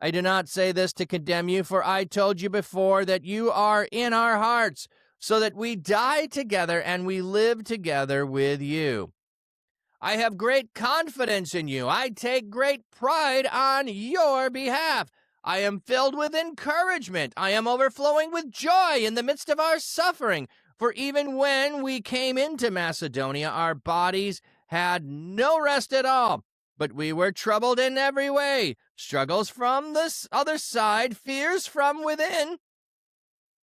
I do not say this to condemn you, for I told you before that you are in our hearts, so that we die together and we live together with you. I have great confidence in you. I take great pride on your behalf. I am filled with encouragement. I am overflowing with joy in the midst of our suffering. For even when we came into Macedonia, our bodies had no rest at all, but we were troubled in every way. Struggles from this other side, fears from within.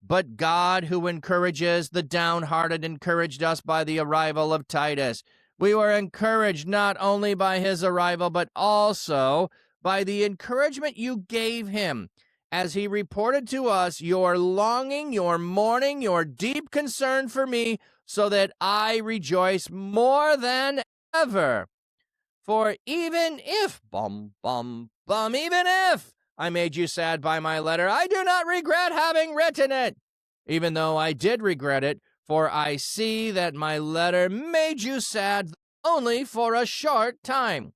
But God, who encourages the downhearted, encouraged us by the arrival of Titus. We were encouraged not only by his arrival, but also by the encouragement you gave him, as he reported to us your longing, your mourning, your deep concern for me, so that I rejoice more than ever. For even if, even if I made you sad by my letter, I do not regret having written it, even though I did regret it, for I see that my letter made you sad only for a short time.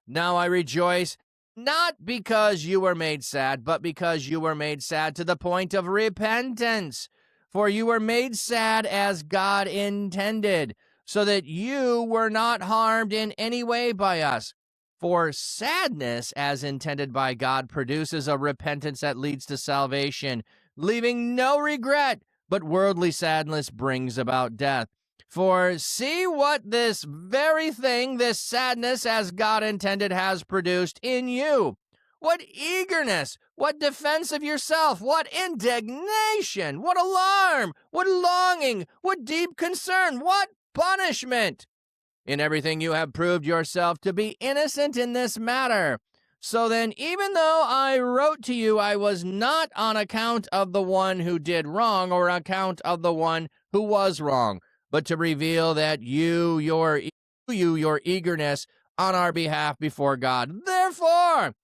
Now I rejoice, not because you were made sad, but because you were made sad to the point of repentance. For you were made sad as God intended, so that you were not harmed in any way by us. For sadness, as intended by God, produces a repentance that leads to salvation, leaving no regret, but worldly sadness brings about death. For see what this very thing, this sadness as God intended, has produced in you. What eagerness, what defense of yourself, what indignation, what alarm, what longing, what deep concern, what punishment. In everything you have proved yourself to be innocent in this matter. So then, even though I wrote to you, I was not on account of the one who did wrong or account of the one who was wrong, but to reveal that your eagerness on our behalf before God. Therefore,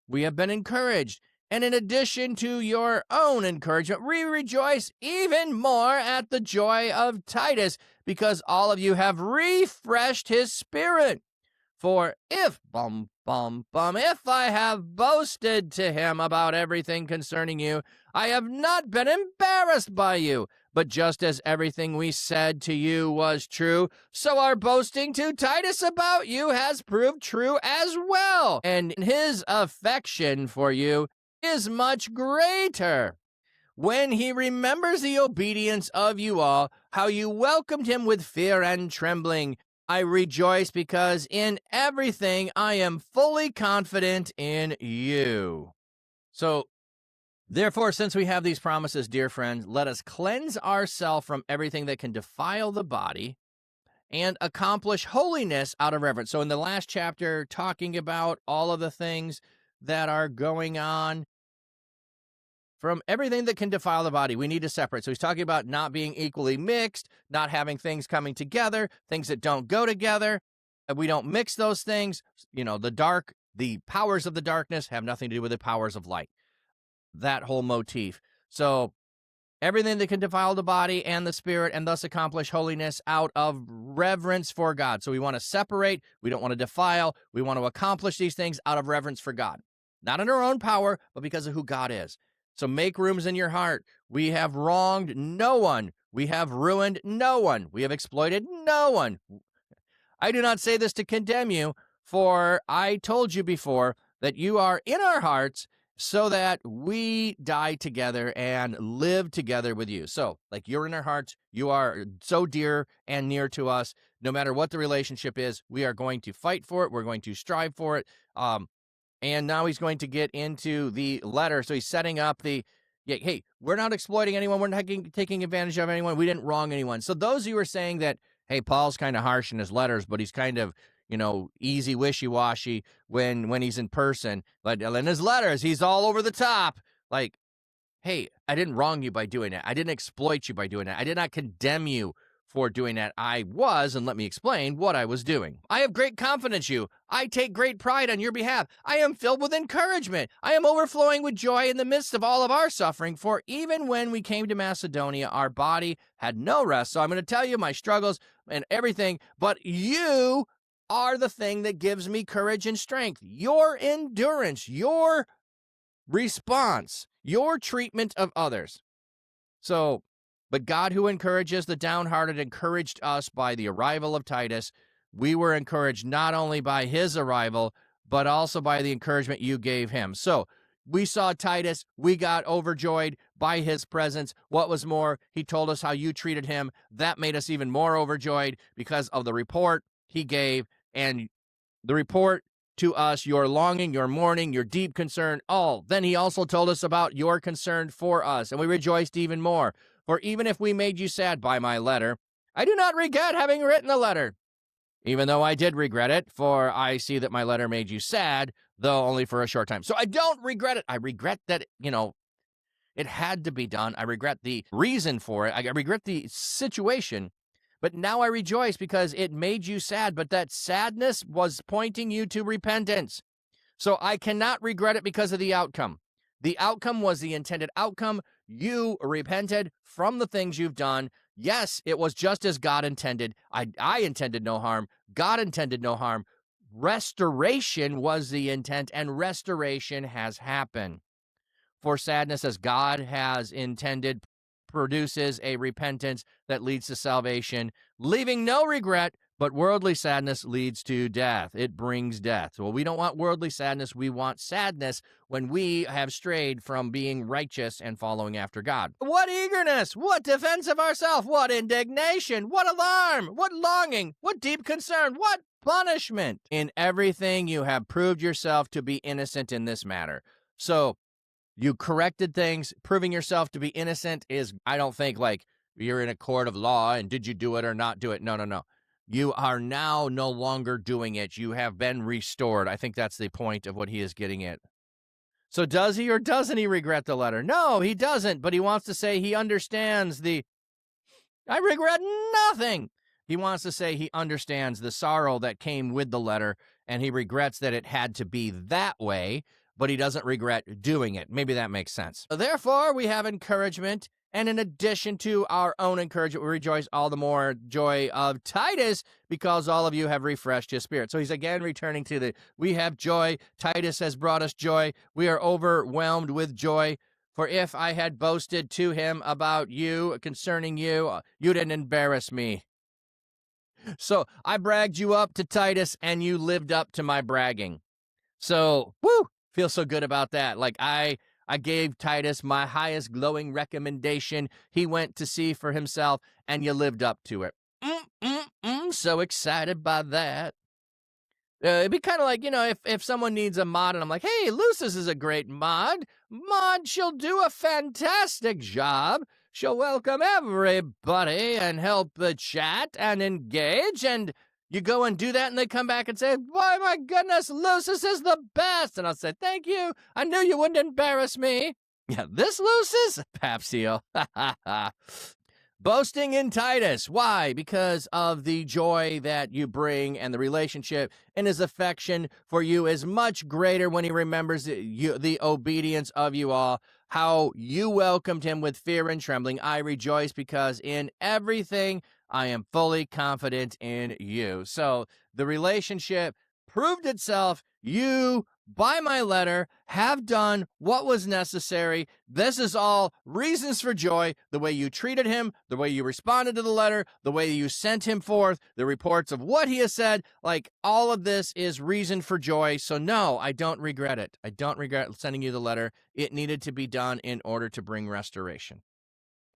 we have been encouraged, and in addition to your own encouragement, we rejoice even more at the joy of Titus, because all of you have refreshed his spirit. For if I have boasted to him about everything concerning you, I have not been embarrassed by you. But just as everything we said to you was true, so our boasting to Titus about you has proved true as well. And his affection for you is much greater when he remembers the obedience of you all, how you welcomed him with fear and trembling. I rejoice because in everything I am fully confident in you. So, therefore, since we have these promises, dear friends, let us cleanse ourselves from everything that can defile the body and accomplish holiness out of reverence. So in the last chapter, talking about all of the things that are going on, from everything that can defile the body, we need to separate. So he's talking about not being equally mixed, not having things coming together, things that don't go together. We don't mix those things. The powers of the darkness have nothing to do with the powers of light. That whole motif. So everything that can defile the body and the spirit and thus accomplish holiness out of reverence for God. So we want to separate. We don't want to defile. We want to accomplish these things out of reverence for God. Not in our own power, but because of who God is. So make rooms in your heart. We have wronged no one. We have ruined no one. We have exploited no one. I do not say this to condemn you, for I told you before that you are in our hearts, so that we die together and live together with you. So, like, you're in our hearts, you are so dear and near to us. No matter what the relationship is, we are going to fight for it. We're going to strive for it. And now he's going to get into the letter. So he's setting up hey, we're not exploiting anyone. We're not taking advantage of anyone. We didn't wrong anyone. So those of you who are saying that, hey, Paul's kind of harsh in his letters, but he's kind of, easy, wishy-washy when he's in person. But in his letters, he's all over the top. Like, hey, I didn't wrong you by doing that. I didn't exploit you by doing that. I did not condemn you for doing that. I was, and let me explain what I was doing. I have great confidence in you. I take great pride on your behalf. I am filled with encouragement. I am overflowing with joy in the midst of all of our suffering. For even when we came to Macedonia, our body had no rest. So I'm going to tell you my struggles and everything, but you are the thing that gives me courage and strength. Your endurance, your response, your treatment of others. So, but God who encourages the downhearted encouraged us by the arrival of Titus. We were encouraged not only by his arrival, but also by the encouragement you gave him. So we saw Titus, we got overjoyed by his presence. What was more, he told us how you treated him. That made us even more overjoyed because of the report he gave, and the report to us, your longing, your mourning, your deep concern, all. Then he also told us about your concern for us, and we rejoiced even more. For even if we made you sad by my letter, I do not regret having written the letter. Even though I did regret it, for I see that my letter made you sad, though only for a short time. So I don't regret it. I regret that, it had to be done. I regret the reason for it. I regret the situation. But now I rejoice because it made you sad, but that sadness was pointing you to repentance. So I cannot regret it because of the outcome. The outcome was the intended outcome. You repented from the things you've done. Yes, it was just as God intended. I intended no harm. God intended no harm. Restoration was the intent, and restoration has happened. For sadness, as God has intended, produces a repentance that leads to salvation, leaving no regret, but worldly sadness leads to death. It brings death. Well, we don't want worldly sadness. We want sadness when we have strayed from being righteous and following after God. What eagerness, what defense of ourselves, what indignation, what alarm, what longing, what deep concern, what punishment. In everything you have proved yourself to be innocent in this matter. So, you corrected things. Proving yourself to be innocent is, I don't think, like you're in a court of law and did you do it or not do it? No. You are now no longer doing it. You have been restored. I think that's the point of what he is getting at. So does he or doesn't he regret the letter? No, he doesn't, but he wants to say he understands I regret nothing. He wants to say he understands the sorrow that came with the letter, and he regrets that it had to be that way, but he doesn't regret doing it. Maybe that makes sense. Therefore, we have encouragement, and in addition to our own encouragement, we rejoice all the more joy of Titus, because all of you have refreshed his spirit. So he's again returning to we have joy. Titus has brought us joy. We are overwhelmed with joy. For if I had boasted to him about you, concerning you, you didn't embarrass me. So I bragged you up to Titus, and you lived up to my bragging. So, woo! Feel so good about that. Like I gave Titus my highest glowing recommendation. He went to see for himself, and you lived up to it. So excited by that. It'd be kind of like, if someone needs a mod, and I'm like, hey, Lucis is a great mod. She'll do a fantastic job. She'll welcome everybody and help the chat and engage, and you go and do that, and they come back and say, boy, my goodness, Lucis is the best. And I'll say, thank you. I knew you wouldn't embarrass me. Yeah, this Lucis? Papsio. Boasting in Titus. Why? Because of the joy that you bring, and the relationship and his affection for you is much greater when he remembers the obedience of you all, how you welcomed him with fear and trembling. I rejoice because in everything I am fully confident in you. So the relationship proved itself. You, by my letter, have done what was necessary. This is all reasons for joy. The way you treated him, the way you responded to the letter, the way you sent him forth, the reports of what he has said, like all of this is reason for joy. So no, I don't regret it. I don't regret sending you the letter. It needed to be done in order to bring restoration.